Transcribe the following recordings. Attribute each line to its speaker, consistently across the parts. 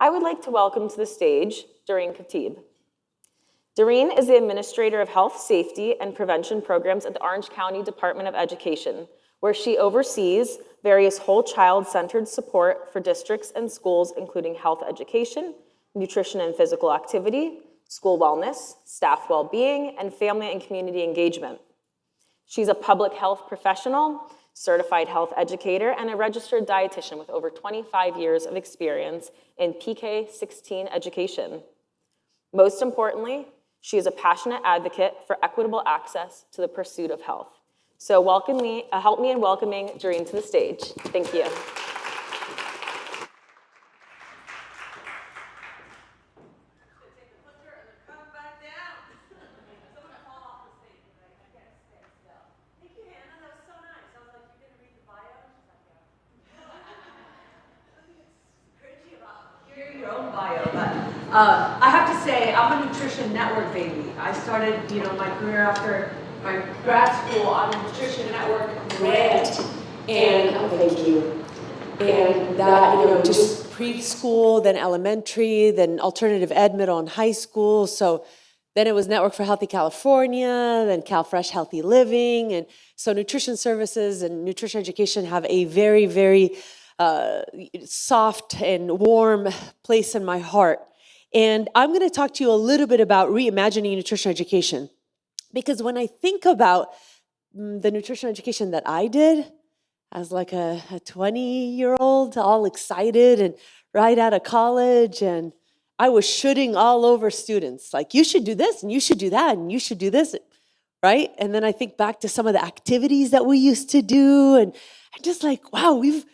Speaker 1: I would like to welcome to the stage Dareen Khatib. Dareen is the Administrator of Health, Safety, and Prevention Programs at the Orange County Department of Education, where she oversees various whole child-centered support for districts and schools, including health education, nutrition and physical activity, school wellness, staff well-being, and family and community engagement. She's a public health professional, certified health educator, and a registered dietitian with over 25 years of experience in PK-16 education. Most importantly, she is a passionate advocate for equitable access to the pursuit of health. So help me in welcoming Dareen to the stage. Thank you.
Speaker 2: I have to say, I'm a nutrition network baby. I started, my career after my grad school on a nutrition network grant, and thank you. And that, just preschool, then elementary, then alternative ed, middle and high school. So then it was Network for Healthy California, then CalFresh Healthy Living, and so nutrition services and nutrition education have a very, very soft and warm place in my heart. And I'm going to talk to you a little bit about reimagining nutrition education. Because when I think about the nutrition education that I did as like a 20-year-old, all excited and right out of college, and I was shooting all over students, like, you should do this, and you should do that, and you should do this, right? And then I think back to some of the activities that we used to do, and I'm just like, wow, we've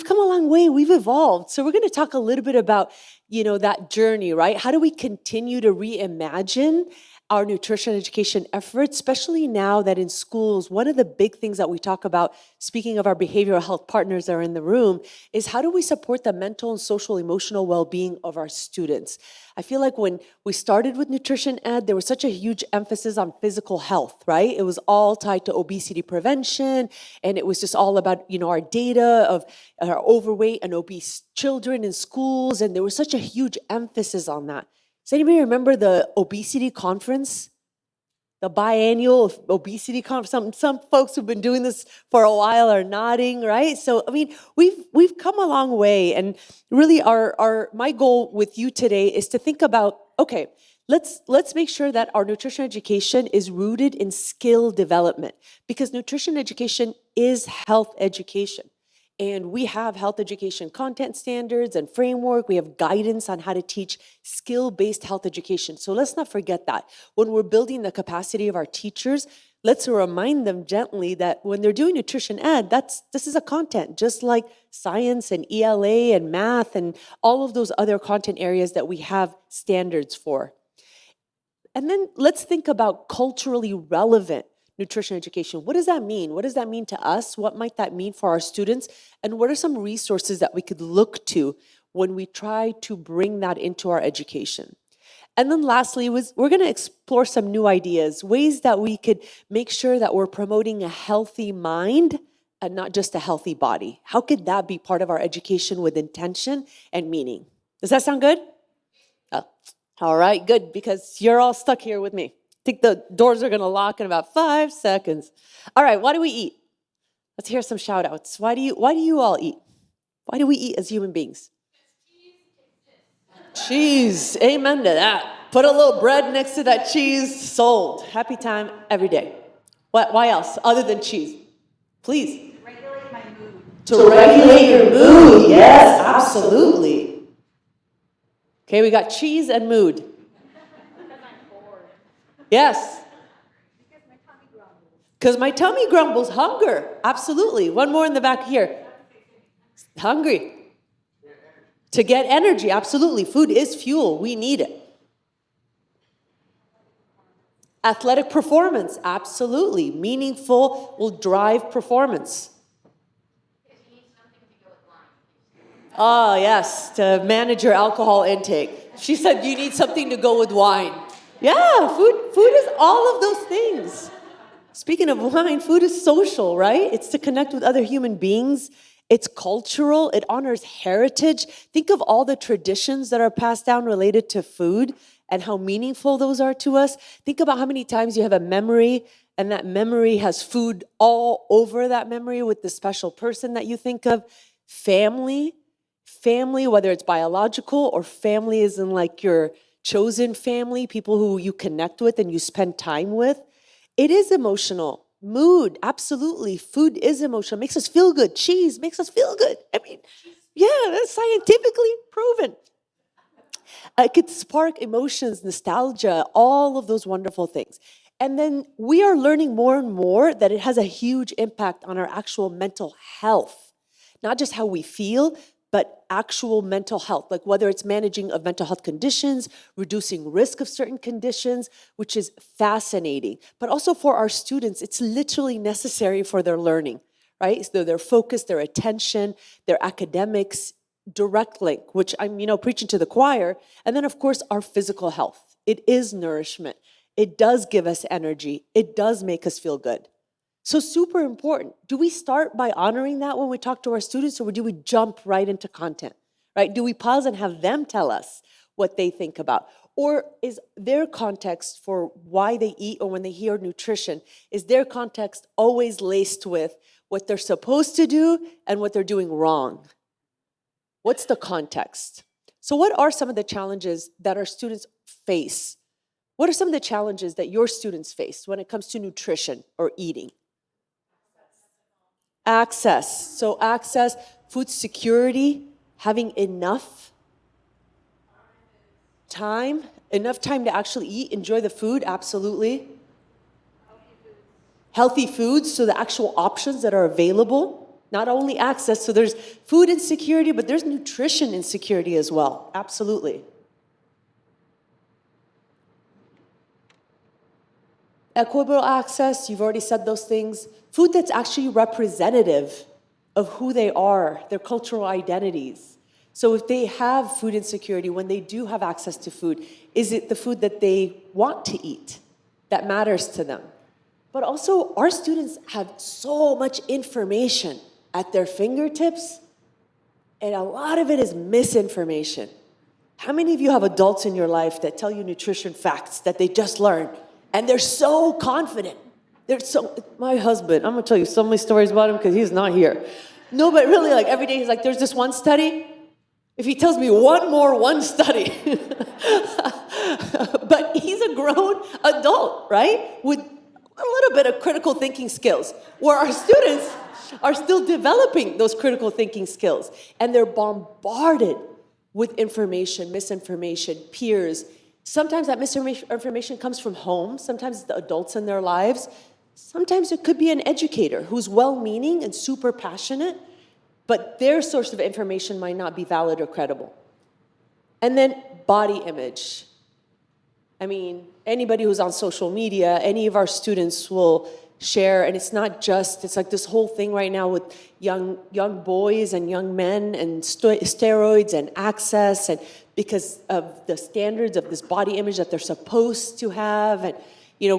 Speaker 2: come a long way, we've evolved. So we're going to talk a little bit about, that journey, right? How do we continue to reimagine our nutrition education efforts, especially now that in schools, one of the big things that we talk about, speaking of our behavioral health partners that are in the room, is how do we support the mental and social emotional well-being of our students? I feel like when we started with nutrition ed, there was such a huge emphasis on physical health, right? It was all tied to obesity prevention, and it was just all about, our data of our overweight and obese children in schools, and there was such a huge emphasis on that. Does anybody remember the obesity conference? The biannual obesity conference? Some folks who've been doing this for a while are nodding, right? So, we've come a long way, and really my goal with you today is to think about, okay, let's make sure that our nutrition education is rooted in skill development, because nutrition education is health education. And we have health education content standards and framework. We have guidance on how to teach skill-based health education. So let's not forget that. When we're building the capacity of our teachers, let's remind them gently that when they're doing nutrition ed, this is a content, just like science and ELA and math and all of those other content areas that we have standards for. And then let's think about culturally relevant nutrition education. What does that mean? What does that mean to us? What might that mean for our students? And what are some resources that we could look to when we try to bring that into our education? And then lastly, we're going to explore some new ideas, ways that we could make sure that we're promoting a healthy mind and not just a healthy body. How could that be part of our education with intention and meaning? Does that sound good? Oh, all right, good, because you're all stuck here with me. I think the doors are going to lock in about 5 seconds. All right, what do we eat? Let's hear some shout outs. Why do you all eat? Why do we eat as human beings? Cheese. Amen to that. Put a little bread next to that cheese. Sold. Happy time every day. Why else other than cheese? Please.
Speaker 3: To regulate my mood.
Speaker 2: To regulate your mood. Yes, absolutely. Okay, we got cheese and mood. Yes. Because my tummy grumbles. Hunger. Absolutely. One more in the back here. Hungry. To get energy. Absolutely. Food is fuel. We need it. Athletic performance. Absolutely. Meaningful will drive performance. Oh, yes. To manage your alcohol intake. She said you need something to go with wine. Yeah, food is all of those things. Speaking of wine, food is social, right? It's to connect with other human beings It's cultural, it honors heritage. Think of all the traditions that are passed down related to food and how meaningful those are to us. Think about how many times you have a memory and that memory has food all over that memory with the special person that you think of. Family, whether it's biological or family is in like your chosen family, people who you connect with and you spend time with. It is emotional. Mood, absolutely. Food is emotional. Makes us feel good. Cheese makes us feel good. I mean, yeah, that's scientifically proven. It could spark emotions, nostalgia, all of those wonderful things. And then we are learning more and more that it has a huge impact on our actual mental health. Not just how we feel, but actual mental health, like whether it's managing of mental health conditions, reducing risk of certain conditions, which is fascinating. But also for our students, it's literally necessary for their learning, right? So their focus, their attention, their academics, direct link, which I'm, preaching to the choir. And then, of course, our physical health. It is nourishment. It does give us energy. It does make us feel good. So super important. Do we start by honoring that when we talk to our students, or do we jump right into content, right? Do we pause and have them tell us what they think about? Or is their context for why they eat, or when they hear nutrition, is their context always laced with what they're supposed to do and what they're doing wrong? What's the context? So what are some of the challenges that our students face? What are some of the challenges that your students face when it comes to nutrition or eating? Access. So access, food security, having enough time to actually eat, enjoy the food, absolutely. Healthy foods, so the actual options that are available, not only access, so there's food insecurity, but there's nutrition insecurity as well, absolutely. Equitable access, you've already said those things. Food that's actually representative of who they are, their cultural identities. So if they have food insecurity, when they do have access to food, is it the food that they want to eat that matters to them? But also, our students have so much information at their fingertips, and a lot of it is misinformation. How many of you have adults in your life that tell you nutrition facts that they just learned, and they're so confident? My husband, I'm gonna tell you so many stories about him because he's not here. No, but really, like every day he's like, there's this one study. If he tells me one study, but he's a grown adult, right? With a little bit of critical thinking skills, where our students are still developing those critical thinking skills, and they're bombarded with information, misinformation, peers. Sometimes that misinformation comes from home, sometimes it's the adults in their lives, sometimes it could be an educator who's well-meaning and super passionate, but their source of information might not be valid or credible. And then body image. I mean, anybody who's on social media, any of our students will share, and it's not just, it's like this whole thing right now with young boys and young men and steroids and access, and because of the standards of this body image that they're supposed to have. And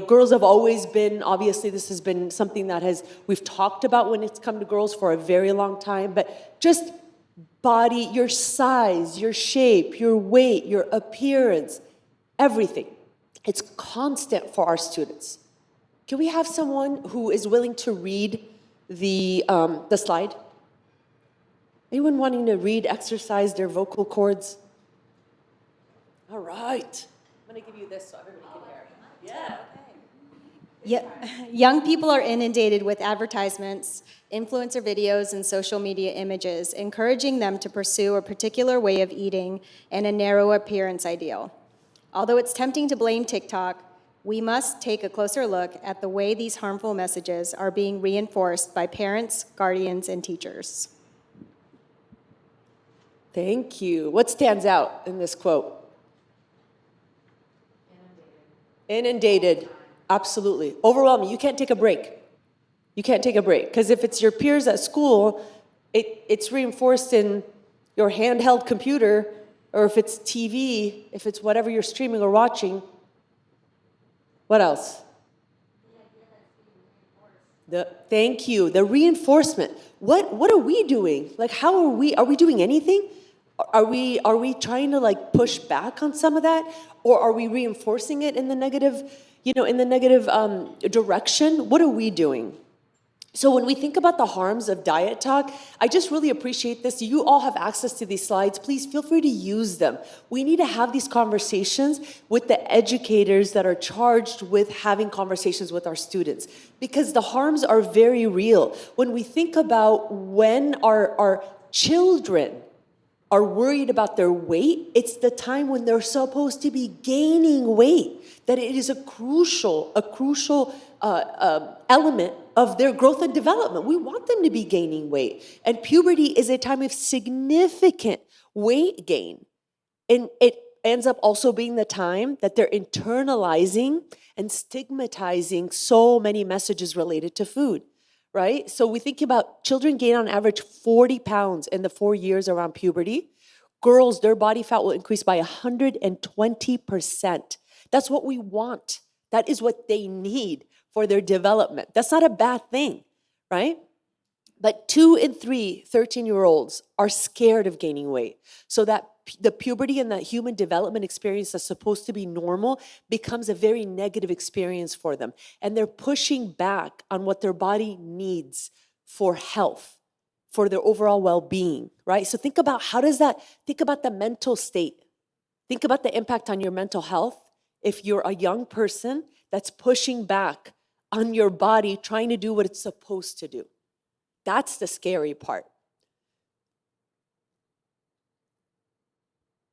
Speaker 2: girls have always been, obviously this has been something that we've talked about when it's come to girls for a very long time, but just body, your size, your shape, your weight, your appearance, everything. It's constant for our students. Can we have someone who is willing to read the slide? Anyone wanting to exercise their vocal cords? All right. I'm going to give you this so everybody can hear. Yeah.
Speaker 3: Yeah, young people are inundated with advertisements, influencer videos, and social media images, encouraging them to pursue a particular way of eating and a narrow appearance ideal. Although it's tempting to blame TikTok, we must take a closer look at the way these harmful messages are being reinforced by parents, guardians, and teachers.
Speaker 2: Thank you. What stands out in this quote? Inundated. Absolutely. Overwhelming. You can't take a break. You can't take a break. Because if it's your peers at school, it's reinforced in your handheld computer, or if it's TV, if it's whatever you're streaming or watching. What else? Thank you. The reinforcement. What are we doing? Like, how are we doing anything? Are we trying to like push back on some of that? Or are we reinforcing it in the negative, direction? What are we doing? So when we think about the harms of diet talk, I just really appreciate this. You all have access to these slides. Please feel free to use them. We need to have these conversations with the educators that are charged with having conversations with our students, because the harms are very real. When we think about when our children are worried about their weight, it's the time when they're supposed to be gaining weight, that it is a crucial element of their growth and development. We want them to be gaining weight. And puberty is a time of significant weight gain. And it ends up also being the time that they're internalizing and stigmatizing so many messages related to food. Right? So we think about children gain on average 40 pounds in the 4 years around puberty. Girls, their body fat will increase by 120%. That's what we want. That is what they need for their development. That's not a bad thing, right? But 2 in 3 13-year-olds are scared of gaining weight. So that the puberty and that human development experience that's supposed to be normal becomes a very negative experience for them. And they're pushing back on what their body needs for health, for their overall well-being, right? So think about think about the mental state. Think about the impact on your mental health if you're a young person that's pushing back on your body, trying to do what it's supposed to do. That's the scary part.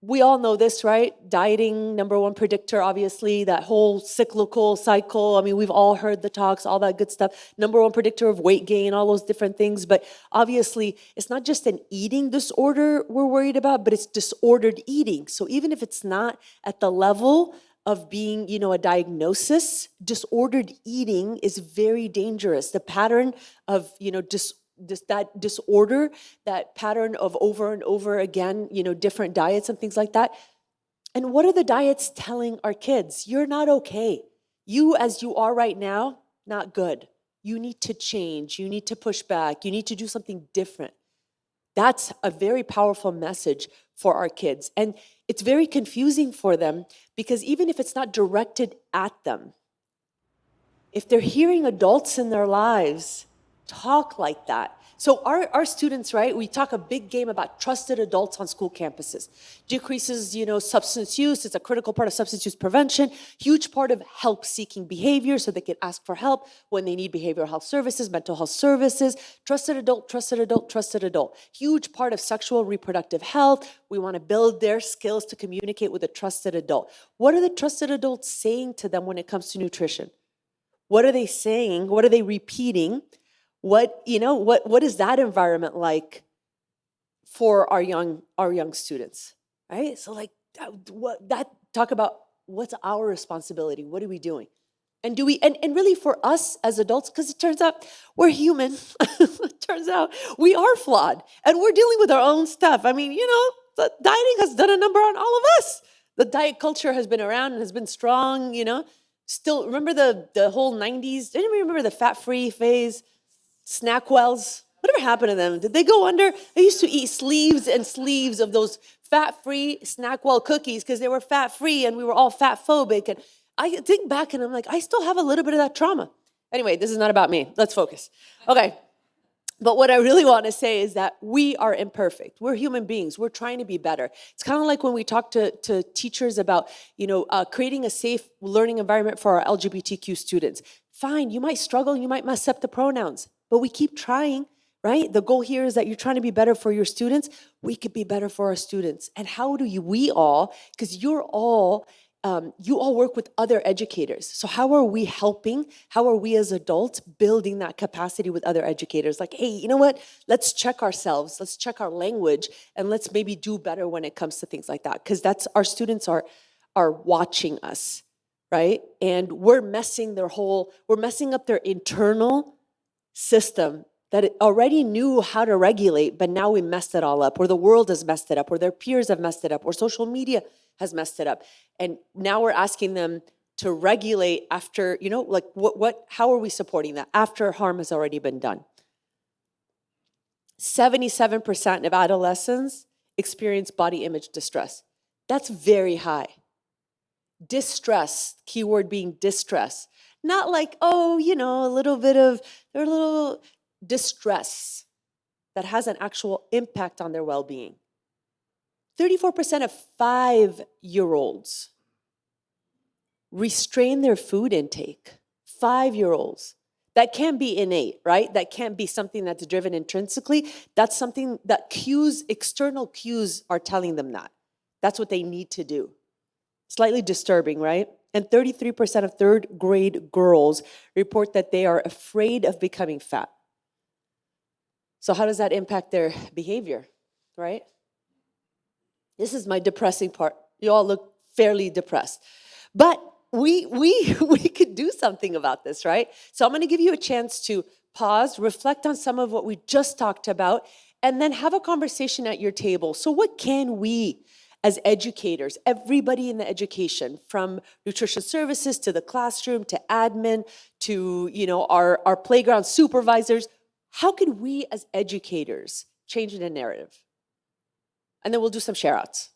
Speaker 2: We all know this, right? Dieting, number one predictor, obviously, that whole cyclical cycle. I mean, we've all heard the talks, all that good stuff. Number one predictor of weight gain, all those different things. But obviously, it's not just an eating disorder we're worried about, but it's disordered eating. So even if it's not at the level of being, a diagnosis, disordered eating is very dangerous. The pattern of, that disorder, that pattern of over and over again, different diets and things like that. And what are the diets telling our kids? You're not okay. You, as you are right now, not good. You need to change. You need to push back. You need to do something different. That's a very powerful message for our kids. And it's very confusing for them because even if it's not directed at them, if they're hearing adults in their lives talk like that. So our students, right, we talk a big game about trusted adults on school campuses. Decreases, substance use. It's a critical part of substance use prevention. Huge part of help-seeking behavior, so they can ask for help when they need behavioral health services, mental health services. Trusted adult, trusted adult, trusted adult. Huge part of sexual reproductive health. We want to build their skills to communicate with a trusted adult. What are the trusted adults saying to them when it comes to nutrition? What are they saying? What are they repeating? What is that environment like for our young students, right? So talk about what's our responsibility? What are we doing? And and really for us as adults, because it turns out we're human. It turns out we are flawed and we're dealing with our own stuff. I mean, the dieting has done a number on all of us. The diet culture has been around and has been strong, Still, remember the whole 90s? Anybody remember the fat-free phase? Snackwells? Whatever happened to them? Did they go under? I used to eat sleeves and sleeves of those fat-free Snackwell cookies because they were fat-free and we were all fat-phobic. And I think back and I'm like, I still have a little bit of that trauma. Anyway, this is not about me. Let's focus. Okay. But what I really want to say is that we are imperfect. We're human beings. We're trying to be better. It's kind of like when we talk to teachers about, creating a safe learning environment for our LGBTQ students. Fine, you might struggle, you might mess up the pronouns, but we keep trying, right? The goal here is that you're trying to be better for your students. We could be better for our students. And how do we all, because you all work with other educators. So how are we helping? How are we as adults building that capacity with other educators? Like, hey, you know what? Let's check ourselves. Let's check our language and let's maybe do better when it comes to things like that. Because our students are watching us, right? And we're messing up their internal system that it already knew how to regulate, but now we messed it all up, or the world has messed it up, or their peers have messed it up, or social media has messed it up. And now we're asking them, to regulate after, like how are we supporting that after harm has already been done? 77% of adolescents experience body image distress. That's very high. Distress, keyword being distress. Not like, a little distress that has an actual impact on their well-being. 34% of 5-year-olds restrain their food intake. 5-year-olds. That can't be innate, right? That can't be something that's driven intrinsically. That's something that external cues are telling them that. That's what they need to do. Slightly disturbing, right? And 33% of third-grade girls report that they are afraid of becoming fat. So how does that impact their behavior, right? This is my depressing part. You all look fairly depressed. But we could do something about this, right? So I'm going to give you a chance to pause, reflect on some of what we just talked about, and then have a conversation at your table. So what can we, as educators, everybody in the education, from nutrition services to the classroom to admin to our playground supervisors, how can we as educators change the narrative? And then we'll do some share-outs.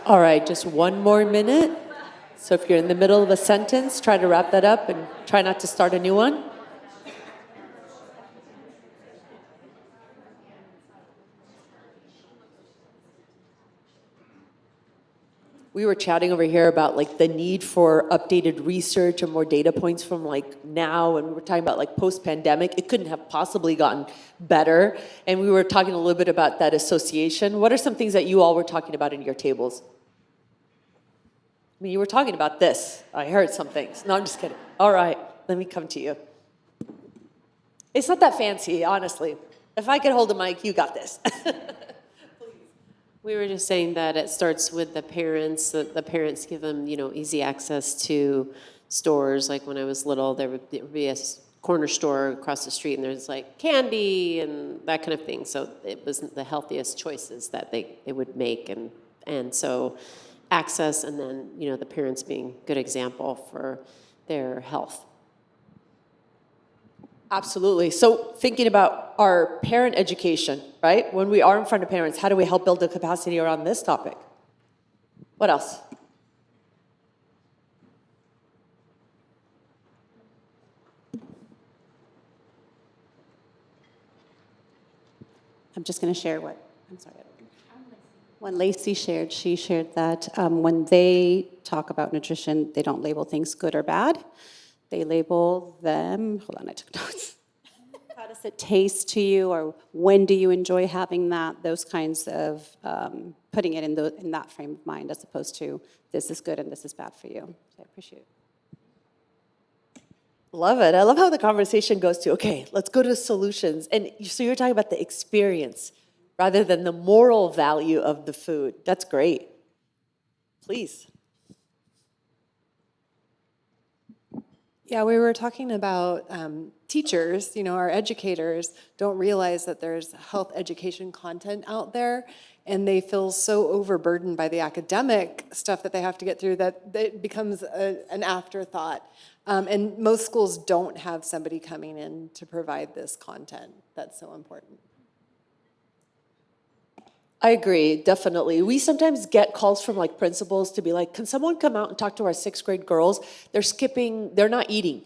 Speaker 2: All right, just one more minute. So if you're in the middle of a sentence, try to wrap that up and try not to start a new one. We were chatting over here about like the need for updated research and more data points from like now, and we were talking about like post-pandemic. It couldn't have possibly gotten better. And we were talking a little bit about that association. What are some things that you all were talking about in your tables? I mean, you were talking about this. I heard some things. No, I'm just kidding. All right, let me come to you. It's not that fancy, honestly. If I could hold a mic, you got this.
Speaker 4: We were just saying that it starts with the parents, that the parents give them, easy access to stores. Like when I was little, there would be a corner store across the street and there's like candy and that kind of thing. So it wasn't the healthiest choices that they would make. And so access, and then, the parents being a good example for their health.
Speaker 2: Absolutely. So thinking about our parent education, right? When we are in front of parents, how do we help build the capacity around this topic? What else?
Speaker 5: I'm just going to share I'm sorry. When Lacey shared, she shared that when they talk about nutrition, they don't label things good or bad. They label them, hold on, I took notes. How does it taste to you, or when do you enjoy having that? Those kinds of putting it in that frame of mind, as opposed to this is good and this is bad for you. So I appreciate it.
Speaker 2: Love it. I love how the conversation goes to, okay, let's go to solutions. And so you're talking about the experience rather than the moral value of the food. That's great. Please.
Speaker 6: Yeah, we were talking about teachers, our educators don't realize that there's health education content out there, and they feel so overburdened by the academic stuff that they have to get through that it becomes an afterthought. And most schools don't have somebody coming in to provide this content that's so important.
Speaker 2: I agree, definitely. We sometimes get calls from like principals to be like, can someone come out and talk to our 6th grade girls? They're not eating.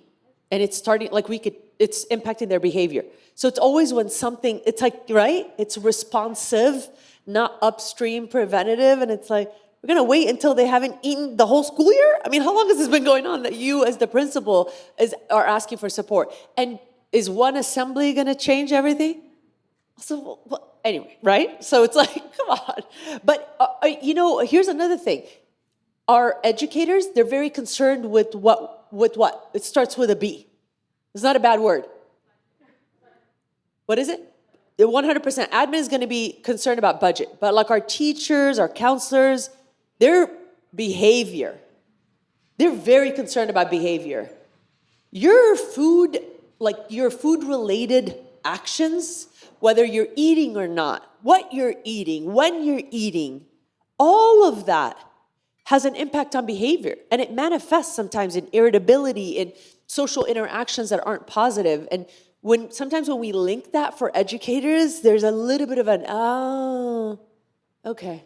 Speaker 2: And it's starting, it's impacting their behavior. So it's always when something, it's like, right? It's responsive, not upstream preventative. And it's like, we're gonna wait until they haven't eaten the whole school year? I mean, how long has this been going on that you as the principal are asking for support? And is one assembly gonna change everything? So, anyway, right? So it's like, come on. But, here's another thing. Our educators, they're very concerned with what? It starts with a B. It's not a bad word. What is it? 100%. Admin is going to be concerned about budget. But like our teachers, our counselors, their behavior, they're very concerned about behavior. Your food-related actions, whether you're eating or not, what you're eating, when you're eating, all of that has an impact on behavior. And it manifests sometimes in irritability, in social interactions that aren't positive. And sometimes when we link that for educators, there's a little bit of an, oh, okay.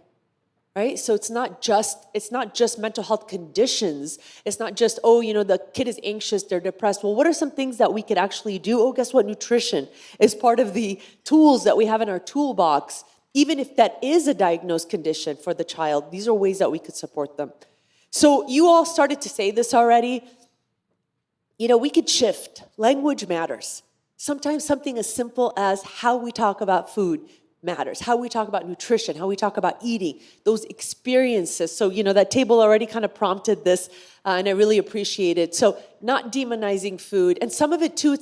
Speaker 2: Right? So it's not just mental health conditions. It's not just, the kid is anxious, they're depressed. Well, what are some things that we could actually do? Oh, guess what? Nutrition is part of the tools that we have in our toolbox. Even if that is a diagnosed condition for the child, these are ways that we could support them. So you all started to say this already. We could shift. Language matters. Sometimes something as simple as how we talk about food matters, how we talk about nutrition, how we talk about eating, those experiences. So, that table already kind of prompted this, and I really appreciate it. So not demonizing food. And some of it too,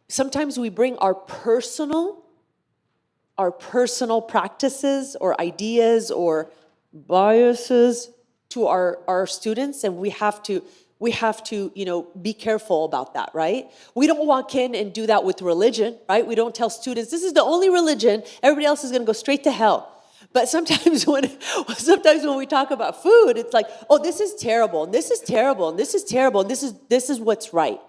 Speaker 2: sometimes we bring our personal practices or ideas or biases to our students, and we have to be careful about that, right? We don't walk in and do that with religion, right? We don't tell students, this is the only religion, everybody else is gonna go straight to hell. But sometimes when we talk about food, it's like, oh, this is terrible, and this is terrible, and this is terrible, and this is what's right?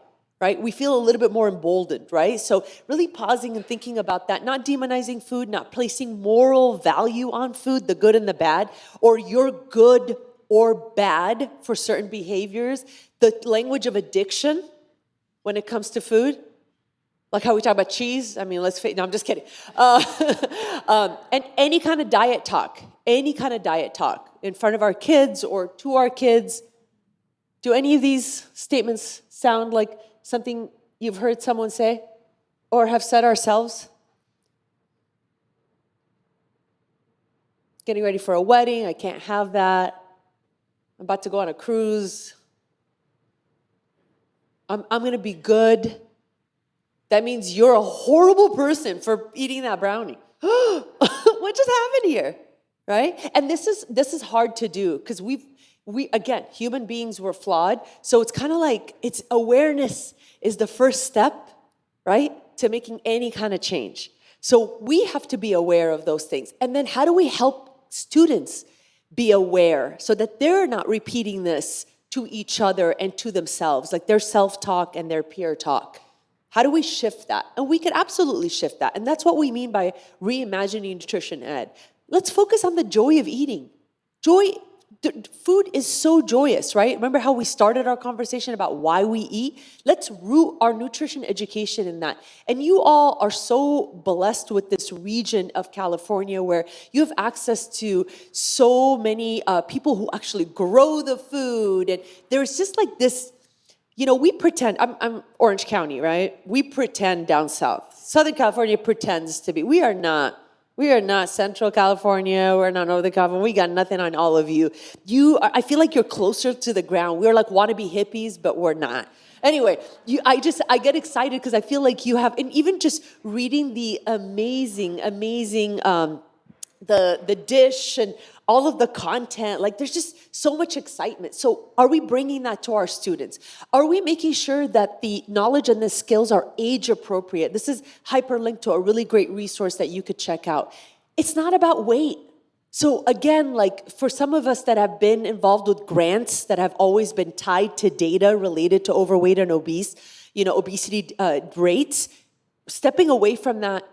Speaker 2: We feel a little bit more emboldened, right? So really pausing and thinking about that, not demonizing food, not placing moral value on food, the good and the bad, or you're good or bad for certain behaviors. The language of addiction when it comes to food, like how we talk about cheese. I mean, no, I'm just kidding. And any kind of diet talk in front of our kids or to our kids. Do any of these statements sound like something you've heard someone say or have said ourselves? Getting ready for a wedding, I can't have that. I'm about to go on a cruise. I'm going to be good. That means you're a horrible person for eating that brownie. What just happened here? Right? And this is hard to do because we again, human beings were flawed. So it's kind of like it's awareness is the first step, right, to making any kind of change. So we have to be aware of those things. And then how do we help students be aware so that they're not repeating this to each other and to themselves, like their self-talk and their peer talk? How do we shift that? And we could absolutely shift that. And that's what we mean by reimagining nutrition ed. Let's focus on the joy of eating. Food is so joyous, right? Remember how we started our conversation about why we eat? Let's root our nutrition education in that. And you all are so blessed with this region of California where you have access to so many people who actually grow the food. And there's just like this, we pretend, I'm Orange County, right? We pretend down south. Southern California pretends to be. We are not Central California. We're not Northern California. We got nothing on all of you. I feel like you're closer to the ground. We're like wannabe hippies, but we're not. Anyway, I get excited because I feel like you have, and even just reading the amazing, the dish and all of the content, like there's just so much excitement. So are we bringing that to our students? Are we making sure that the knowledge and the skills are age appropriate? This is hyperlinked to a really great resource that you could check out. It's not about weight. So again, like for some of us that have been involved with grants that have always been tied to data related to overweight and obesity rates, stepping away from that,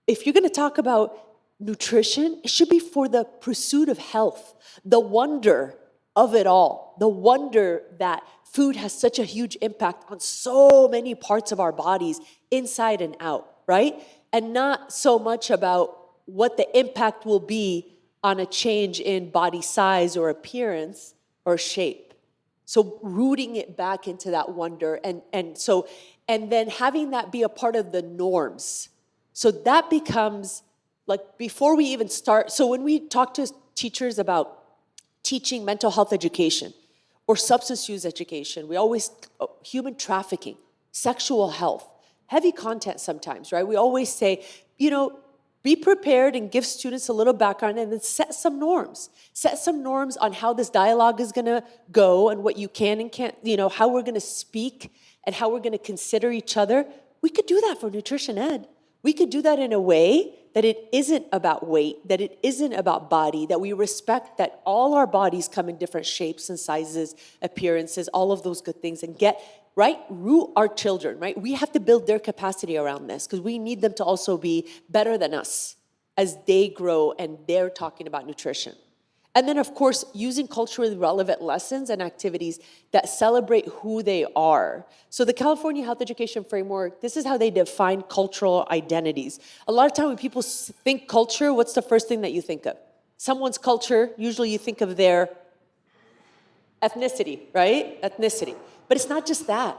Speaker 2: if you're gonna talk about nutrition, it should be for the pursuit of health, the wonder of it all, the wonder that food has such a huge impact on so many parts of our bodies, inside and out, right? And not so much about what the impact will be on a change in body size or appearance or shape. So rooting it back into that wonder and then having that be a part of the norms. So that becomes like before we even start, so when we talk to teachers about teaching mental health education or substance use education, we always, human trafficking, sexual health, heavy content sometimes, right? We always say, be prepared and give students a little background and then set some norms. Set some norms on how this dialogue is gonna go and what you can and can't, how we're gonna speak and how we're gonna consider each other. We could do that for nutrition ed. We could do that in a way that it isn't about weight, that it isn't about body, that we respect that all our bodies come in different shapes and sizes, appearances, all of those good things, and root our children, right? We have to build their capacity around this because we need them to also be better than us as they grow and they're talking about nutrition. And then, of course, using culturally relevant lessons and activities that celebrate who they are. So the California Health Education Framework, this is how they define cultural identities. A lot of time when people think culture, what's the first thing that you think of? Someone's culture, usually you think of their ethnicity, right? Ethnicity. But it's not just that.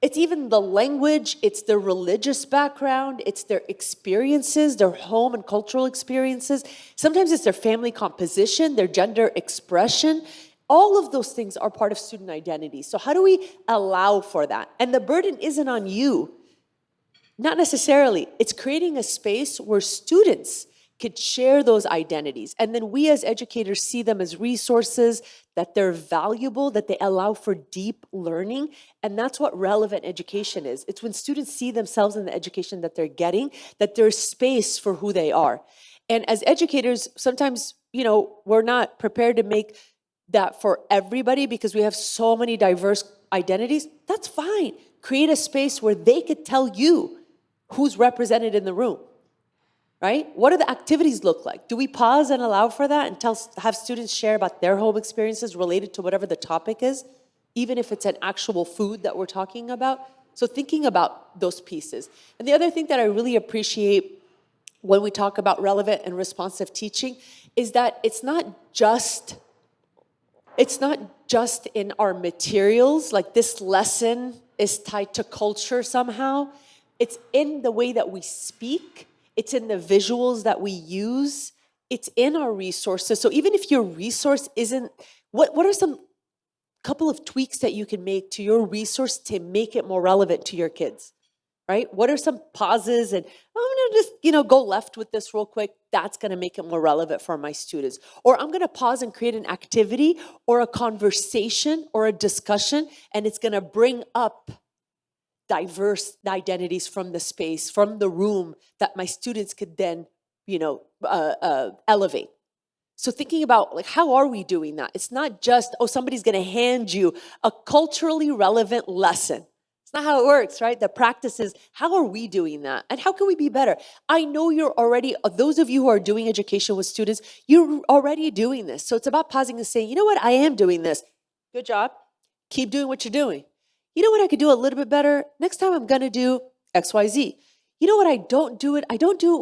Speaker 2: It's even the language, it's their religious background, it's their experiences, their home and cultural experiences. Sometimes it's their family composition, their gender expression. All of those things are part of student identity. So how do we allow for that? And the burden isn't on you. Not necessarily. It's creating a space where students could share those identities. And then we as educators see them as resources, that they're valuable, that they allow for deep learning. And that's what relevant education is. It's when students see themselves in the education that they're getting, that there's space for who they are. And as educators, sometimes, we're not prepared to make that for everybody because we have so many diverse identities. That's fine. Create a space where they could tell you who's represented in the room. right? What do the activities look like? Do we pause and allow for that and have students share about their home experiences related to whatever the topic is, even if it's an actual food that we're talking about? So thinking about those pieces. And the other thing that I really appreciate when we talk about relevant and responsive teaching is that it's not just in our materials, like this lesson is tied to culture somehow. It's in the way that we speak. It's in the visuals that we use. It's in our resources. So even if your resource isn't, what are some couple of tweaks that you can make to your resource to make it more relevant to your kids? Right? What are some pauses? And I'm gonna just, go left with this real quick. That's gonna make it more relevant for my students. Or I'm gonna pause and create an activity or a conversation or a discussion, and it's gonna bring up diverse identities from the space, from the room that my students could then, elevate. So thinking about like, how are we doing that? It's not just, somebody's gonna hand you a culturally relevant lesson. It's not how it works, right? The practice is, how are we doing that? And how can we be better? I know you're already, those of you who are doing education with students, you're already doing this. So it's about pausing and saying, you know what, I am doing this. Good job. Keep doing what you're doing. You know what I could do a little bit better? Next time I'm gonna do X, Y, Z. You know what, I don't do it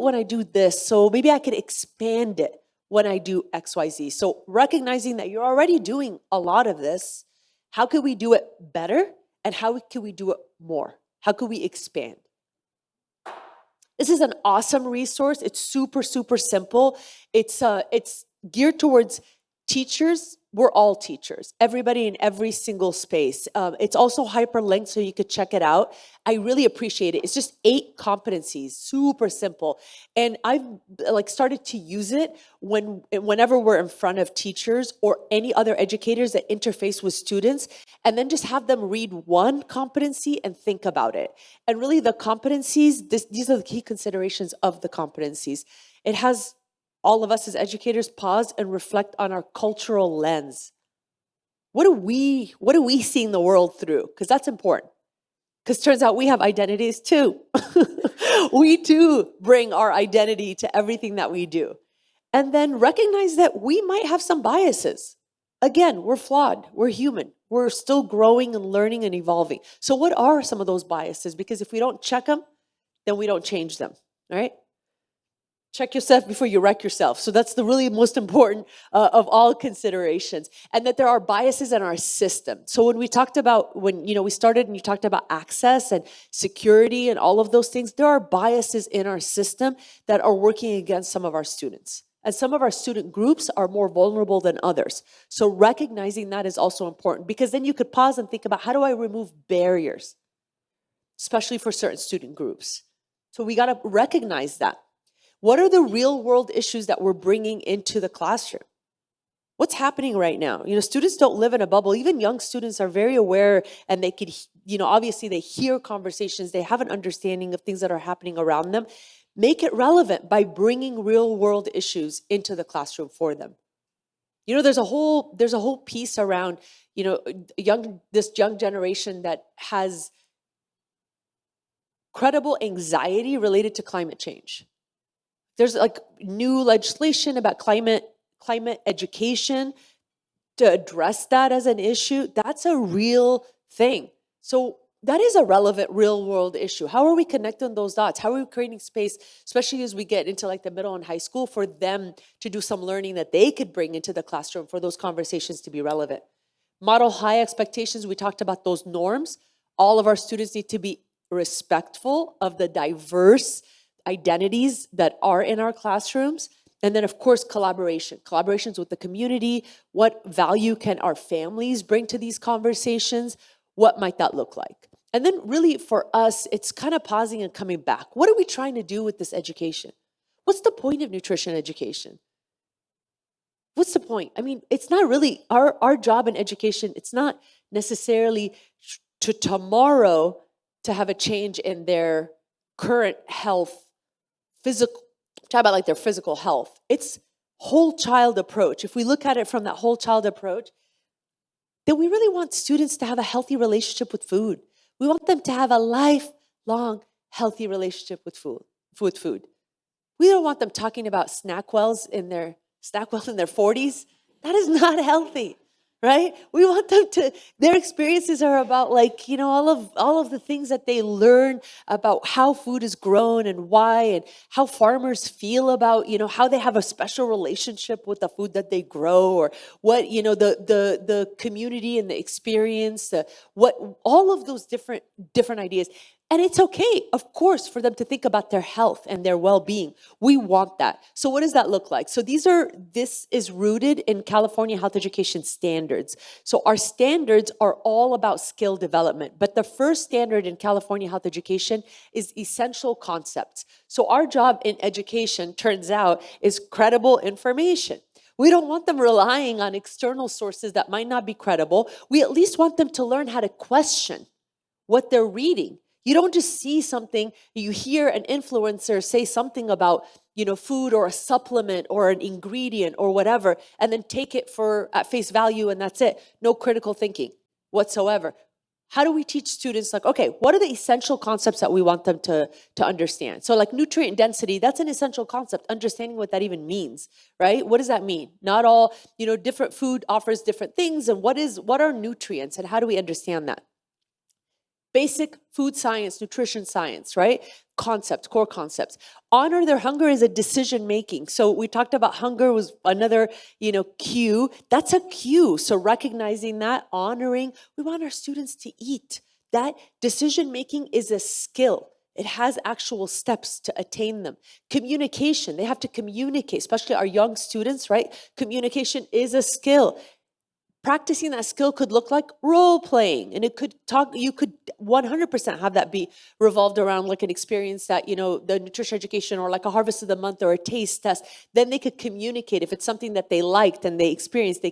Speaker 2: when I do this. So maybe I could expand it when I do X, Y, Z. So recognizing that you're already doing a lot of this, how could we do it better? And how can we do it more? How could we expand? This is an awesome resource. It's super, super simple. It's geared towards teachers. We're all teachers, everybody in every single space. It's also hyperlinked, so you could check it out. I really appreciate it. It's just 8 competencies, super simple. And I've started to use it whenever we're in front of teachers or any other educators that interface with students, and then just have them read one competency and think about it. And really the competencies, these are the key considerations of the competencies. It has all of us as educators pause and reflect on our cultural lens. What are we seeing the world through? Because that's important. Because turns out we have identities too. We too bring our identity to everything that we do. And then recognize that we might have some biases. Again, we're flawed, we're human. We're still growing and learning and evolving. So what are some of those biases? Because if we don't check them, then we don't change them, right? Check yourself before you wreck yourself. So that's the really most important of all considerations. And that there are biases in our system. So when we talked about, we started and you talked about access and security and all of those things, there are biases in our system that are working against some of our students. And some of our student groups are more vulnerable than others. So recognizing that is also important, because then you could pause and think about, how do I remove barriers, especially for certain student groups? So we got to recognize that. What are the real world issues that we're bringing into the classroom? What's happening right now? Students don't live in a bubble. Even young students are very aware, and they could, obviously they hear conversations, they have an understanding of things that are happening around them. Make it relevant by bringing real world issues into the classroom for them. There's a whole piece around, this young generation that has credible anxiety related to climate change. There's new legislation about climate education to address that as an issue. That's a real thing. So that is a relevant real world issue. How are we connecting those dots? How are we creating space, especially as we get into the middle and high school, for them to do some learning that they could bring into the classroom for those conversations to be relevant? Model high expectations, we talked about those norms. All of our students need to be respectful of the diverse identities that are in our classrooms. And then, of course, collaborations with the community. What value can our families bring to these conversations? What might that look like? And then really for us, it's kind of pausing and coming back. What are we trying to do with this education? What's the point of nutrition education? What's the point? I mean, it's not really our job in education. It's not necessarily to tomorrow to have a change in their current health, talk about their physical health. It's whole child approach. If we look at it from that whole child approach, then we really want students to have a healthy relationship with food. We want them to have a lifelong healthy relationship with food. We don't want them talking about SnackWells in their 40s. That is not healthy, right? We want them to, their experiences are about like, all of the things that they learn about how food is grown and why, and how farmers feel about, how they have a special relationship with the food that they grow, or what, the community and the experience, what, all of those different ideas. And it's okay, of course, for them to think about their health and their well-being. We want that. So what does that look like? So this is rooted in California health education standards. So our standards are all about skill development. But the first standard in California health education is essential concepts. So our job in education, turns out, is credible information. We don't want them relying on external sources that might not be credible. We at least want them to learn how to question what they're reading. You don't just see something, you hear an influencer say something about, food or a supplement or an ingredient or whatever, and then take it at face value and that's it. No critical thinking whatsoever. How do we teach students, like, okay, what are the essential concepts that we want them to understand? So like nutrient density, that's an essential concept, understanding what that even means, right? What does that mean? Not all, different food offers different things, and what are nutrients, and how do we understand that? Basic food science, nutrition science, right? Core concepts. Honor their hunger is a decision making. So we talked about hunger was another, cue. That's a cue. So recognizing that, honoring, we want our students to eat. That decision making is a skill. It has actual steps to attain them. Communication, they have to communicate, especially our young students, right? Communication is a skill. Practicing that skill could look like role playing, and you could 100% have that be revolved around like an experience that, the nutrition education, or like a harvest of the month or a taste test. Then they could communicate. If it's something that they liked and they experienced,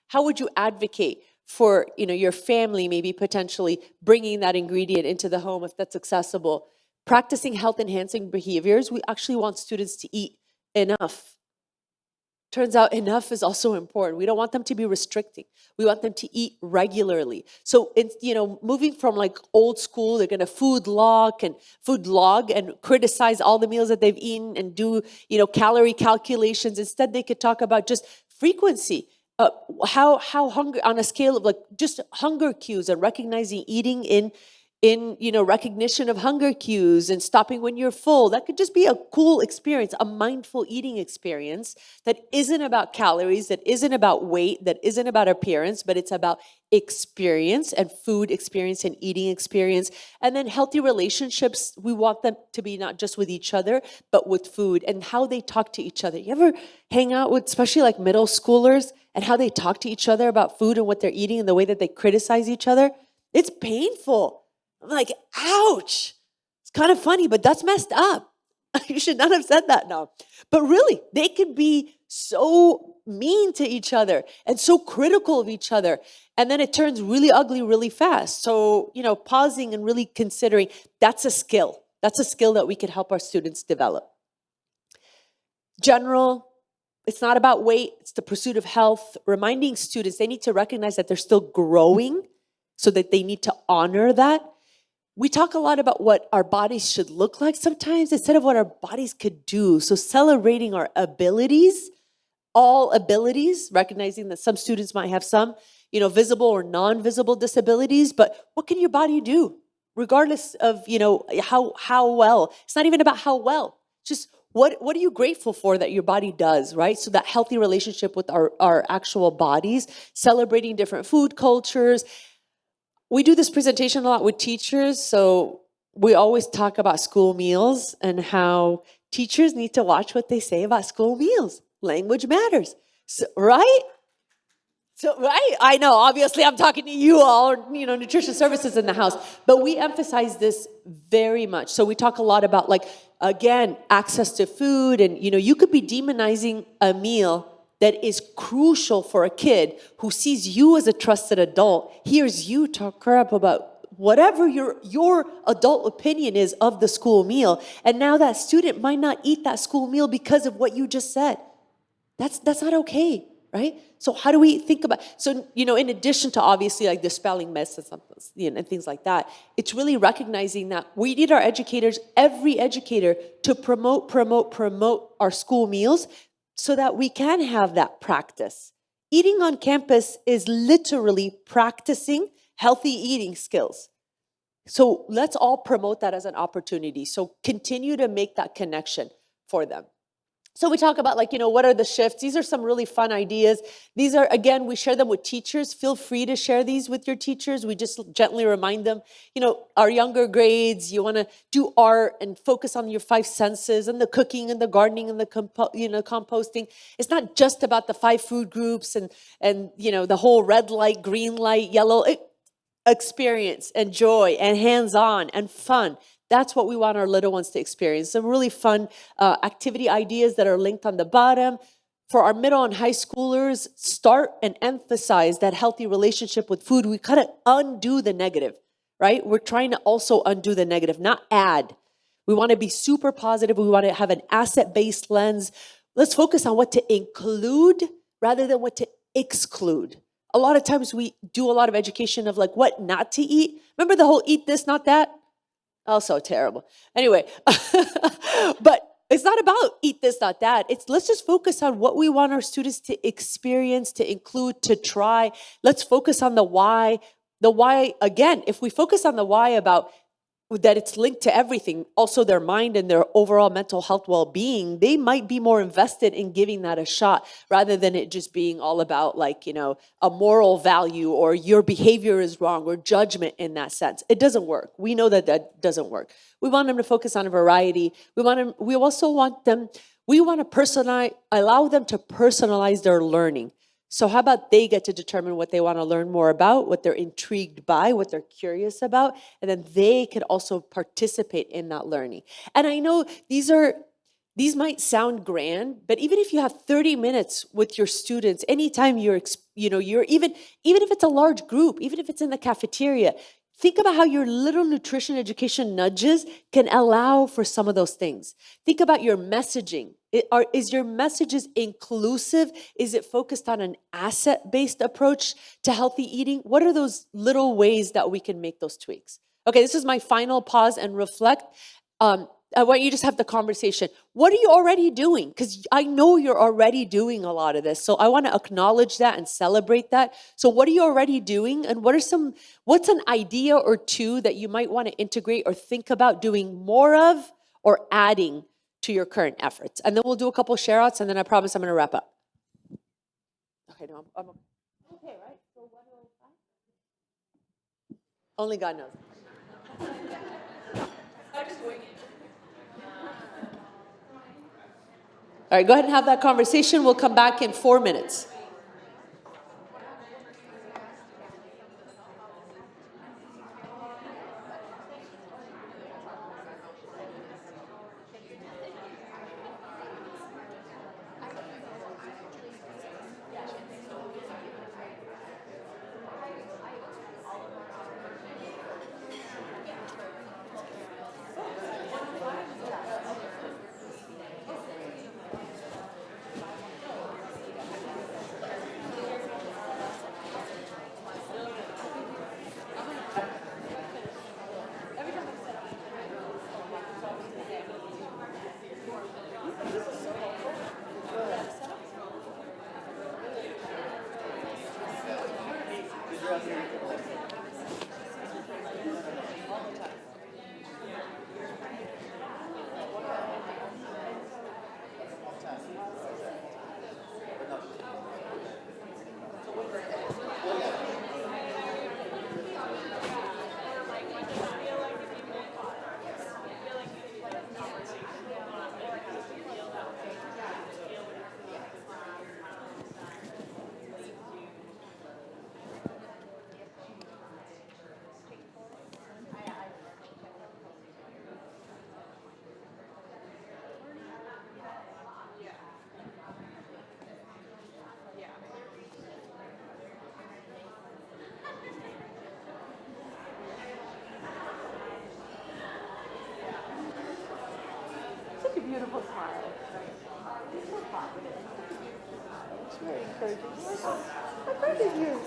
Speaker 2: how would you advocate for, your family maybe potentially bringing that ingredient into the home if that's accessible? Practicing health enhancing behaviors. We actually want students to eat enough. Turns out enough is also important. We don't want them to be restricting. We want them to eat regularly. So it's, moving from like old school, they're going to food log and criticize all the meals that they've eaten and do, calorie calculations. Instead, they could talk about just frequency. How hunger, on a scale of like just hunger cues, and recognizing eating in recognition of hunger cues and stopping when you're full. That could just be a cool experience, a mindful eating experience that isn't about calories, that isn't about weight, that isn't about appearance, but it's about experience and food experience and eating experience. And then healthy relationships, we want them to be not just with each other, but with food and how they talk to each other. You ever hang out with, especially like middle schoolers, and how they talk to each other about food and what they're eating and the way that they criticize each other? It's painful. I'm like, ouch. It's kind of funny, but that's messed up. You should not have said that now. But really, they could be so mean to each other and so critical of each other. And then it turns really ugly really fast. So, pausing and really considering, that's a skill. That's a skill that we could help our students develop. General, it's not about weight. It's the pursuit of health. Reminding students they need to recognize that they're still growing, so that they need to honor that. We talk a lot about what our bodies should look like sometimes instead of what our bodies could do. So celebrating our abilities, all abilities, recognizing that some students might have some, visible or non-visible disabilities, but what can your body do? Regardless of, how well. It's not even about how well. Just what are you grateful for that your body does, right? So that healthy relationship with our actual bodies, celebrating different food cultures. We do this presentation a lot with teachers, so we always talk about school meals and how teachers need to watch what they say about school meals. Language matters, right? Right? I know, obviously I'm talking to you all, nutrition services in the house, but we emphasize this very much. So we talk a lot about, like, again, access to food, and, you could be demonizing a meal that is crucial for a kid who sees you as a trusted adult, hears you talk crap about whatever your adult opinion is of the school meal, and now that student might not eat that school meal because of what you just said. That's not okay. right? So how do we think about, so, in addition to obviously like dispelling myths and, and things like that, it's really recognizing that we need our educators, every educator, to promote our school meals so that we can have that practice. Eating on campus is literally practicing healthy eating skills. So let's all promote that as an opportunity. So continue to make that connection for them. So we talk about what are the shifts? These are some really fun ideas. These are, again, we share them with teachers. Feel free to share these with your teachers. We just gently remind them, our younger grades, you want to do art and focus on your 5 senses and the cooking and the gardening and the composting. It's not just about the 5 food groups and the whole red light, green light, yellow experience and joy and hands-on and fun. That's what we want our little ones to experience. Some really fun activity ideas that are linked on the bottom. For our middle and high schoolers, start and emphasize that healthy relationship with food. We kind of undo the negative, right? We're trying to also undo the negative, not add. We want to be super positive. We want to have an asset-based lens. Let's focus on what to include rather than what to exclude. A lot of times we do a lot of education of what not to eat. Remember the whole eat this, not that? Also terrible. Anyway, but it's not about eat this, not that. Let's just focus on what we want our students to experience, to include, to try. Let's focus on the why. The why, again, if we focus on the why about that it's linked to everything, also their mind and their overall mental health well-being, they might be more invested in giving that a shot rather than it just being all about a moral value or your behavior is wrong or judgment in that sense. It doesn't work. We know that doesn't work. We want them to focus on a variety. We want to allow them to personalize their learning. So how about they get to determine what they want to learn more about, what they're intrigued by, what they're curious about, and then they could also participate in that learning. And I know these might sound grand, but even if you have 30 minutes with your students, anytime you're even if it's a large group, even if it's in the cafeteria, think about how your little nutrition education nudges can allow for some of those things. Think about your messaging. Is your messages inclusive? Is it focused on an asset-based approach to healthy eating? What are those little ways that we can make those tweaks? Okay, this is my final pause and reflect. I want you to just have the conversation. What are you already doing? Because I know you're already doing a lot of this. So I want to acknowledge that and celebrate that. So what are you already doing? And what's an idea or two that you might want to integrate or think about doing more of or adding to your current efforts? And then we'll do a couple share outs and then I promise I'm going to wrap up. Okay, no, I'm okay, right? So what do I? Only God knows. All right, go ahead and have that conversation. We'll come back in 4 minutes. Such a beautiful smile.
Speaker 1: Very encouraging. My birthday's here.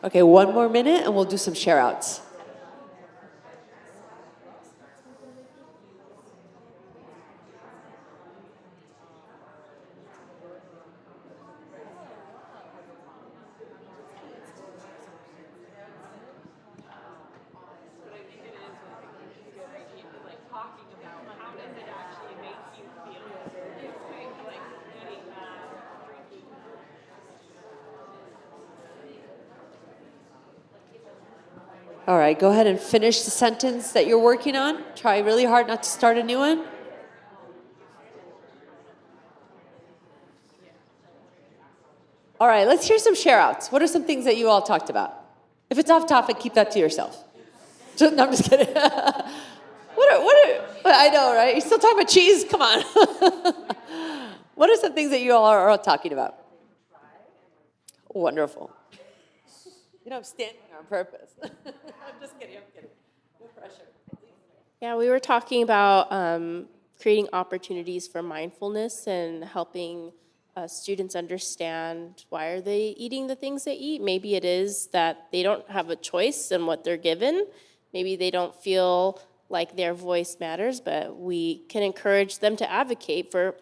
Speaker 2: Okay, one more minute and we'll do some share outs. All right, go ahead and finish the sentence that you're working on. Try really hard not to start a new one. All right, let's hear some share outs. What are some things that you all talked about? If it's off topic, keep that to yourself. No, I'm just kidding. I know, right? You're still talking about cheese? Come on. What are some things that you all are all talking about? Wonderful. You know, I'm standing here on purpose. I'm just kidding, I'm kidding. No pressure.
Speaker 7: Yeah, we were talking about creating opportunities for mindfulness and helping students understand why are they eating the things they eat. Maybe it is that they don't have a choice in what they're given. Maybe they don't feel like their voice matters, but we can encourage them to advocate for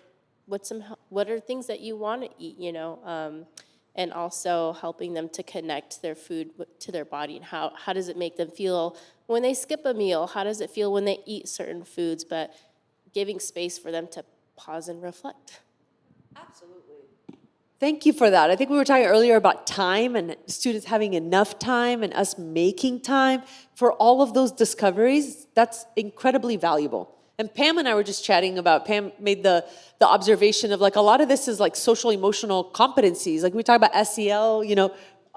Speaker 7: what are things that you want to eat, you know, and also helping them to connect their food to their body and how does it make them feel when they skip a meal? How does it feel when they eat certain foods? But giving space for them to pause and reflect.
Speaker 2: Absolutely. Thank you for that. I think we were talking earlier about time and students having enough time and us making time for all of those discoveries. That's incredibly valuable. And Pam and I were just chatting about, Pam made the observation of like a lot of this is like social emotional competencies. Like we talk about SEL, you know,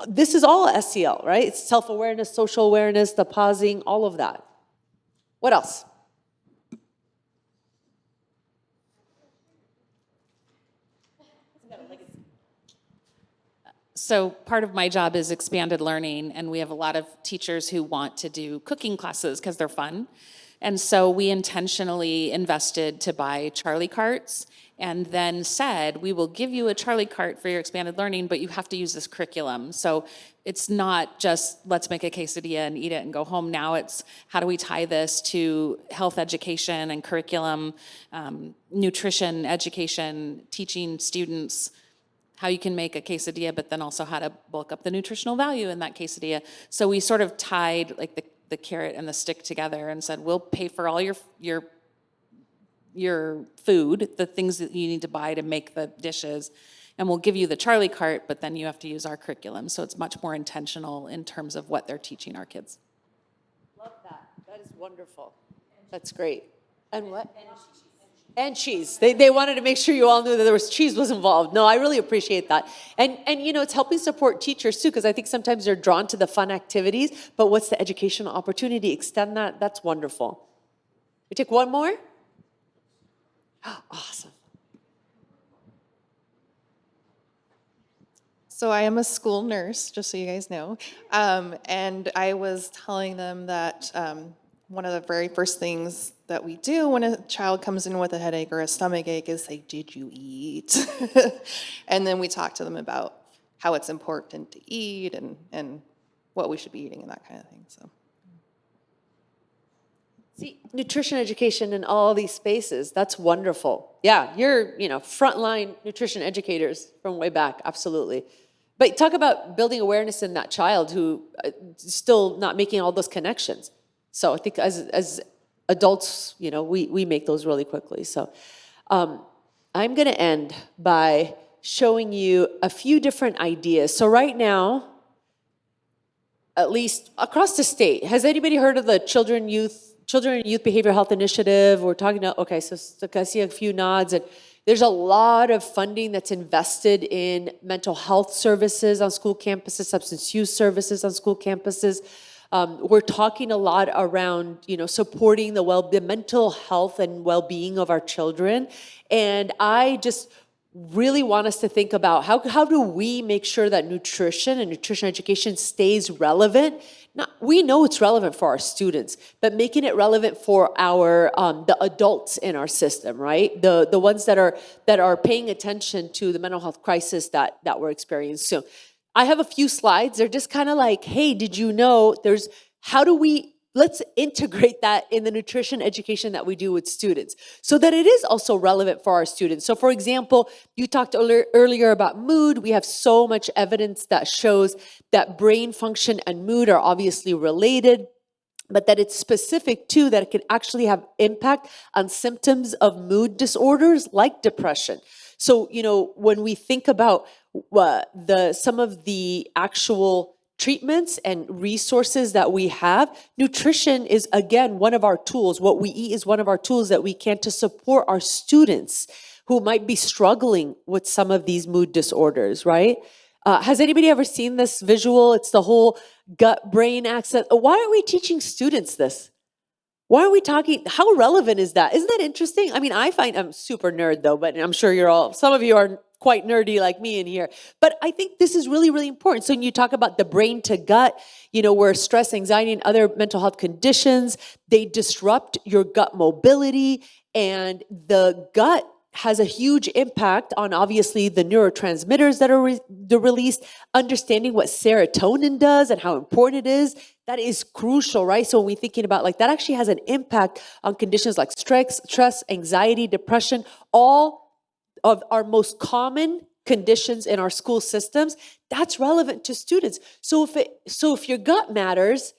Speaker 2: this is all SEL, right? It's self-awareness, social awareness, the pausing, all of that. What else?
Speaker 8: So part of my job is expanded learning, and we have a lot of teachers who want to do cooking classes because they're fun. And so we intentionally invested to buy Charlie carts and then said, we will give you a Charlie cart for your expanded learning, but you have to use this curriculum. So it's not just let's make a quesadilla and eat it and go home. Now it's how do we tie this to health education and curriculum, nutrition education, teaching students how you can make a quesadilla, but then also how to bulk up the nutritional value in that quesadilla. So we sort of tied like the carrot and the stick together and said, we'll pay for all your food, the things that you need to buy to make the dishes, and we'll give you the Charlie cart, but then you have to use our curriculum. So it's much more intentional in terms of what they're teaching our kids.
Speaker 2: Love that. That is wonderful. That's great. And what? And cheese. They wanted to make sure you all knew that there was cheese was involved. No, I really appreciate that. And you know, it's helping support teachers too, because I think sometimes they're drawn to the fun activities, but what's the educational opportunity? Extend that. That's wonderful. We take one more? Awesome.
Speaker 9: So I am a school nurse, just so you guys know. And I was telling them that one of the very first things that we do when a child comes in with a headache or a stomach ache is say, "Did you eat?" And then we talk to them about how it's important to eat and what we should be eating and that kind of thing. So.
Speaker 2: See, nutrition education in all these spaces, that's wonderful. Yeah, you're, frontline nutrition educators from way back, absolutely. But talk about building awareness in that child who still not making all those connections. So I think as adults, we make those really quickly. So I'm going to end by showing you a few different ideas. So right now, at least across the state, has anybody heard of the Children and Youth Behavioral Health Initiative? We're talking about, okay, so I see a few nods, and there's a lot of funding that's invested in mental health services on school campuses, substance use services on school campuses. We're talking a lot around, supporting the mental health and well-being of our children. And I just really want us to think about how do we make sure that nutrition and nutrition education stays relevant. We know it's relevant for our students, but making it relevant for our the adults in our system, right? The ones that are paying attention to the mental health crisis that we're experiencing. So I have a few slides. They're just kind of like, hey, did you know let's integrate that in the nutrition education that we do with students so that it is also relevant for our students. So for example, you talked earlier about mood. We have so much evidence that shows that brain function and mood are obviously related, but that it's specific too, that it can actually have impact on symptoms of mood disorders like depression. So, when we think about some of the actual treatments and resources that we have, nutrition is, again, one of our tools. What we eat is one of our tools that we can to support our students who might be struggling with some of these mood disorders, right? Has anybody ever seen this visual? It's the whole gut-brain axis. Why aren't we teaching students this? Why are we talking? How relevant is that? Isn't that interesting? I mean, I'm super nerd though, but I'm sure some of you are quite nerdy like me in here. But I think this is really, really important. So when you talk about the brain to gut, where stress, anxiety, and other mental health conditions, they disrupt your gut mobility, and the gut has a huge impact on obviously the neurotransmitters that are released, understanding what serotonin does and how important it is. That is crucial, right? So when we're thinking about that actually has an impact on conditions like stress, anxiety, depression, all of our most common conditions in our school systems. That's relevant to students. So if your gut matters,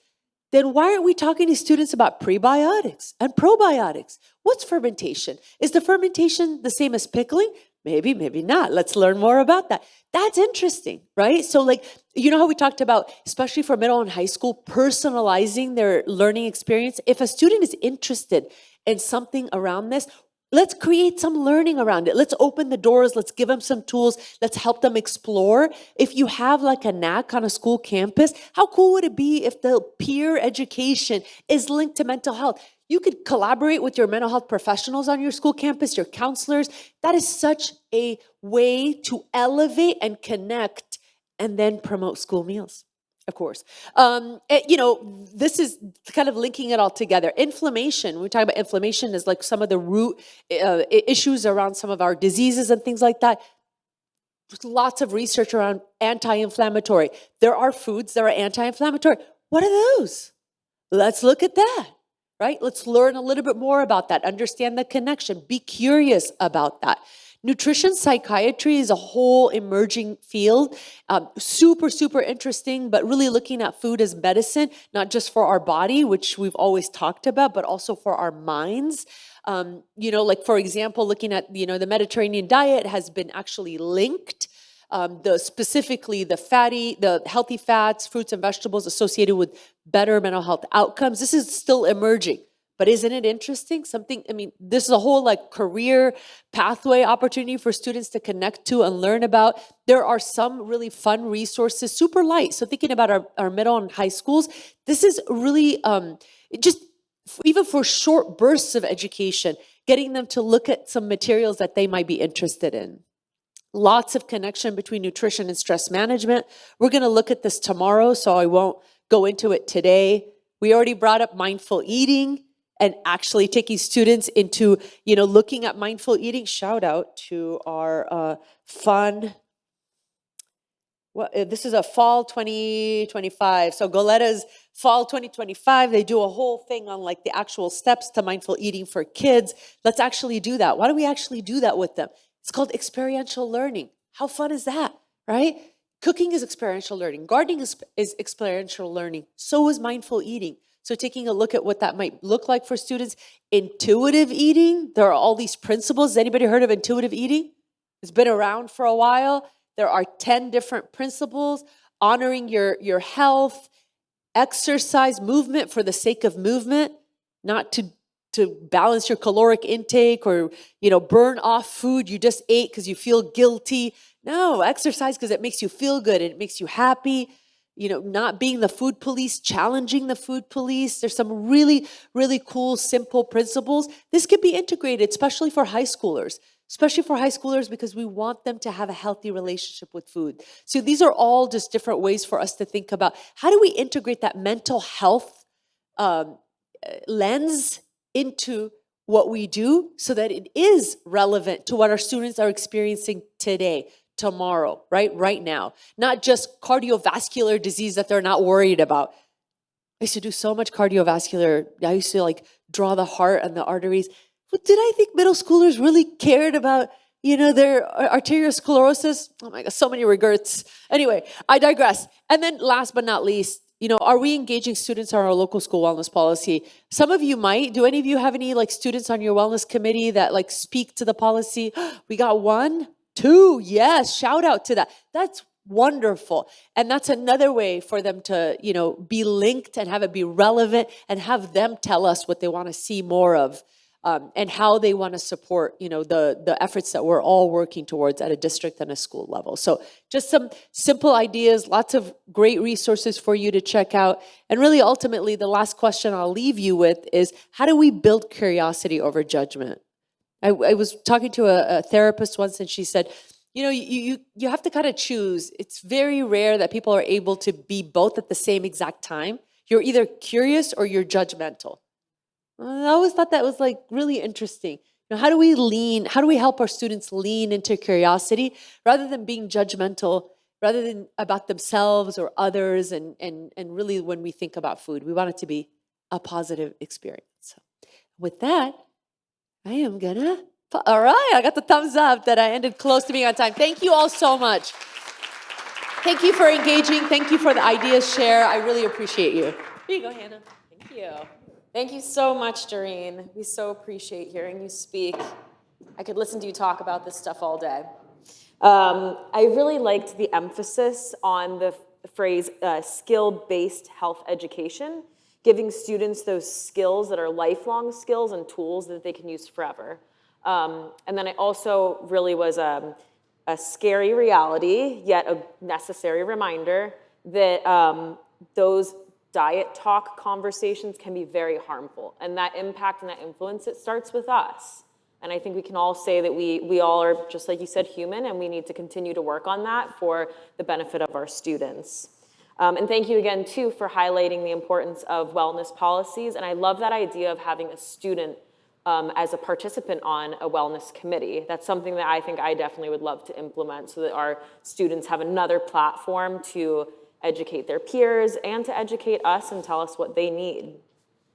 Speaker 2: then why aren't we talking to students about prebiotics and probiotics? What's fermentation? Is the fermentation the same as pickling? Maybe, maybe not. Let's learn more about that. That's interesting, right? So how we talked about, especially for middle and high school, personalizing their learning experience. If a student is interested in something around this, let's create some learning around it. Let's open the doors. Let's give them some tools. Let's help them explore. If you have a knack on a school campus, how cool would it be if the peer education is linked to mental health? You could collaborate with your mental health professionals on your school campus, your counselors. That is such a way to elevate and connect and then promote school meals. Of course. This is kind of linking it all together. Inflammation, when we talk about inflammation, is some of the root issues around some of our diseases and things like that. There's lots of research around anti-inflammatory. There are foods that are anti-inflammatory. What are those? Let's look at that, right? Let's learn a little bit more about that, understand the connection, be curious about that. Nutrition psychiatry is a whole emerging field, super, super interesting, but really looking at food as medicine, not just for our body, which we've always talked about, but also for our minds. For example, looking at, the Mediterranean diet has been actually linked, specifically the healthy fats, fruits and vegetables associated with better mental health outcomes. This is still emerging. But isn't it interesting? This is a whole career pathway opportunity for students to connect to and learn about. There are some really fun resources, super light. So thinking about our middle and high schools, this is really even for short bursts of education, getting them to look at some materials that they might be interested in. Lots of connection between nutrition and stress management. We're going to look at this tomorrow, so I won't go into it today. We already brought up mindful eating and actually taking students into, looking at mindful eating. Shout out to our fun. Well, this is a fall 2025. So Goletta's fall 2025, they do a whole thing on like the actual steps to mindful eating for kids. Let's actually do that. Why don't we actually do that with them? It's called experiential learning. How fun is that, right? Cooking is experiential learning. Gardening is experiential learning. So is mindful eating. So taking a look at what that might look like for students. Intuitive eating, there are all these principles. Has anybody heard of intuitive eating? It's been around for a while. There are 10 different principles: honoring your health, exercise, movement for the sake of movement, not to balance your caloric intake or, burn off food you just ate because you feel guilty. No, exercise because it makes you feel good and it makes you happy. Not being the food police, challenging the food police. There's some really, really cool, simple principles. This could be integrated, especially for high schoolers. Because we want them to have a healthy relationship with food. So these are all just different ways for us to think about how do we integrate that mental health lens into what we do so that it is relevant to what our students are experiencing today, tomorrow, right now. Not just cardiovascular disease that they're not worried about. I used to do so much cardiovascular. I used to draw the heart and the arteries. But did I think middle schoolers really cared about, their arteriosclerosis? Oh my God, so many regrets. Anyway, I digress. And then last but not least, are we engaging students on our local school wellness policy? Some of you might. Do any of you have any students on your wellness committee that speak to the policy? We got 1, 2, yes, shout out to that. That's wonderful. And that's another way for them to, be linked and have it be relevant and have them tell us what they want to see more of. And how they want to support, the efforts that we're all working towards at a district and a school level. So just some simple ideas, lots of great resources for you to check out. And really, ultimately, the last question I'll leave you with is, how do we build curiosity over judgment? I was talking to a therapist once, and she said, you have to kind of choose. It's very rare that people are able to be both at the same exact time. You're either curious or you're judgmental. I always thought that was really interesting. How do we help our students lean into curiosity rather than being judgmental, rather than about themselves or others, and really when we think about food, we want it to be a positive experience. So with that, I am gonna, all right, I got the thumbs up that I ended close to being on time. Thank you all so much. Thank you for engaging. Thank you for the ideas share. I really appreciate you. Here you go, Hannah.
Speaker 1: Thank you. Thank you so much, Dareen. We so appreciate hearing you speak. I could listen to you talk about this stuff all day. I really liked the emphasis on the phrase skill-based health education, giving students those skills that are lifelong skills and tools that they can use forever. And then it also really was a scary reality, yet a necessary reminder that those diet talk conversations can be very harmful. And that impact and that influence, it starts with us. And I think we can all say that we all are, just like you said, human, and we need to continue to work on that for the benefit of our students. And thank you again, too, for highlighting the importance of wellness policies. And I love that idea of having a student as a participant on a wellness committee. That's something that I think I definitely would love to implement so that our students have another platform to educate their peers and to educate us and tell us what they need.